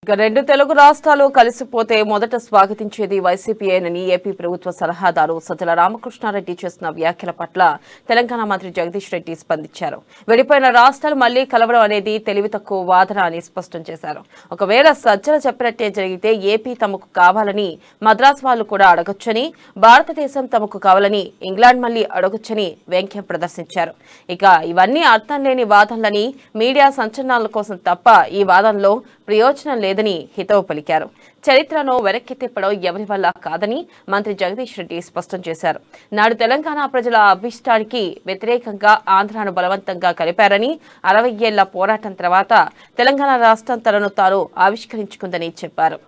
ఇక రెండు తెలుగు రాష్ట్రాలు కలిసిపోతే మొదట స్వాగతించేది వైసీపీయేనని ఏపీ ప్రభుత్వ సలహాదారు సజ్జల రామకృష్ణారెడ్డి చేసిన వ్యాఖ్యల పట్ల తెలంగాణ మంత్రి జగదీష్ రెడ్డి స్పందించారు. విడిపోయిన రాష్ట్రాలు మళ్లీ కలవడం అనేది తెలివి తక్కువ వాదన అని స్పష్టం చేశారు. ఒకవేళ సజ్జల చెప్పినట్టే జరిగితే ఏపీ తమకు కావాలని మద్రాసు వాళ్లు కూడా అడగొచ్చని, భారతదేశం తమకు కావాలని ఇంగ్లాండ్ మళ్లీ అడగొచ్చని వ్యంగ్యం ప్రదర్శించారు. ఇక ఇవన్నీ అర్థం లేని వాదనలని, మీడియా సంచలనాల కోసం తప్ప ఈ వాదనలో ప్రయోజనం లేదని హితవు పలికారు. చరిత్రను వెనక్కి తిప్పడం ఎవరి వల్ల కాదని మంత్రి జగదీష్ రెడ్డి స్పష్టం చేశారు. నాడు తెలంగాణ ప్రజల అభిష్టానికి వ్యతిరేకంగా ఆంధ్రాను బలవంతంగా కలిపారని, 60 ఏళ్ల పోరాటం తర్వాత తెలంగాణ రాష్ట్రం తనను తాను ఆవిష్కరించుకుందని చెప్పారు.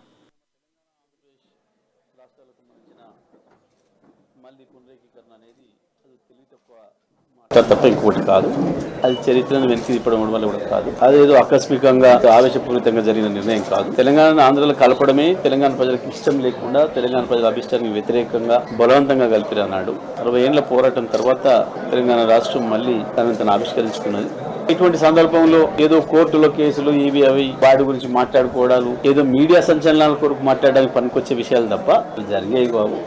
తప్ప ఇంకోటి కాదు. అది చరిత్రను వెనక్కి తిప్పడం వల్ల కూడా కాదు. అదేదో ఆకస్మికంగా ఆవేశపూరితంగా జరిగిన నిర్ణయం కాదు. తెలంగాణ ఆంధ్రాలో కలపడమే తెలంగాణ ప్రజలకు ఇష్టం లేకుండా తెలంగాణ ప్రజల అభిష్టానికి వ్యతిరేకంగా బలవంతంగా కలిపిరన్నాడు. 60 ఏళ్ల పోరాటం తర్వాత తెలంగాణ రాష్ట్రం మళ్ళీ తనను ఆవిష్కరించుకున్నది. ఇటువంటి సందర్భంలో ఏదో కోర్టులో కేసులు ఇవి అవి వాటి గురించి మాట్లాడుకోవడాలు, ఏదో మీడియా సంచలనాల కొరకు మాట్లాడడానికి పనికొచ్చే విషయాలు తప్ప జరిగాయి బాబు.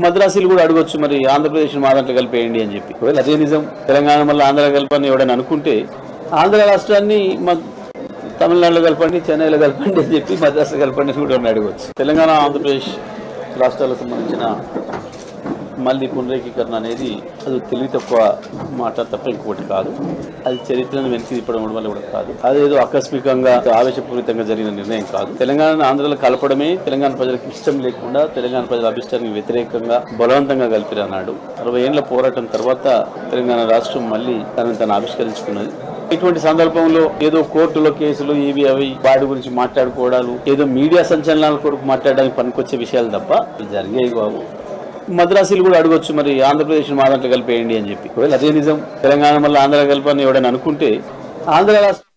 మద్రాసులు కూడా అడగొచ్చు, మరి ఆంధ్రప్రదేశ్ మా దాంట్లో కలిపేయండి అని చెప్పి. ఒకవేళ అదే నిజం, తెలంగాణ మళ్ళీ ఆంధ్ర కలపని ఎవడని అనుకుంటే ఆంధ్ర రాష్ట్రాన్ని తమిళనాడులో కలపండి, చెన్నైలో కలపండి అని చెప్పి మద్రాసు కలపండి కూడా అడగవచ్చు. తెలంగాణ ఆంధ్రప్రదేశ్ రాష్ట్రాలకు సంబంధించిన మళ్ళీ పునరేకీకరణ అనేది అది తెలివి తక్కువ మాట తప్ప ఇంకోటి కాదు. అది చరిత్రను వెనక్కి తిప్పడం వల్ల కూడా కాదు. అదేదో ఆకస్మికంగా ఆవేశపూరితంగా జరిగిన నిర్ణయం కాదు. తెలంగాణ ఆంధ్రాలో కలపడమే తెలంగాణ ప్రజలకు ఇష్టం లేకుండా తెలంగాణ ప్రజల అభిష్టానికి వ్యతిరేకంగా బలవంతంగా కలిపిరన్నాడు. 60 ఏళ్ల పోరాటం తర్వాత తెలంగాణ రాష్ట్రం మళ్ళీ తనను ఆవిష్కరించుకున్నది. ఇటువంటి సందర్భంలో ఏదో కోర్టులో కేసులు ఇవి అవి వాటి గురించి మాట్లాడుకోవడాలు, ఏదో మీడియా సంచలనాల కొరకు మాట్లాడడానికి పనికొచ్చే విషయాలు తప్ప జరిగాయి బాబు. మద్రాసులు కూడా అడగొచ్చు, మరి ఆంధ్రప్రదేశ్ మా దాంట్లో కలిపేయండి అని చెప్పి. ఒకవేళ అదే నిజం, తెలంగాణ మళ్ళీ ఆంధ్ర కలపని ఎవడని అనుకుంటే ఆంధ్ర రాష్ట్రం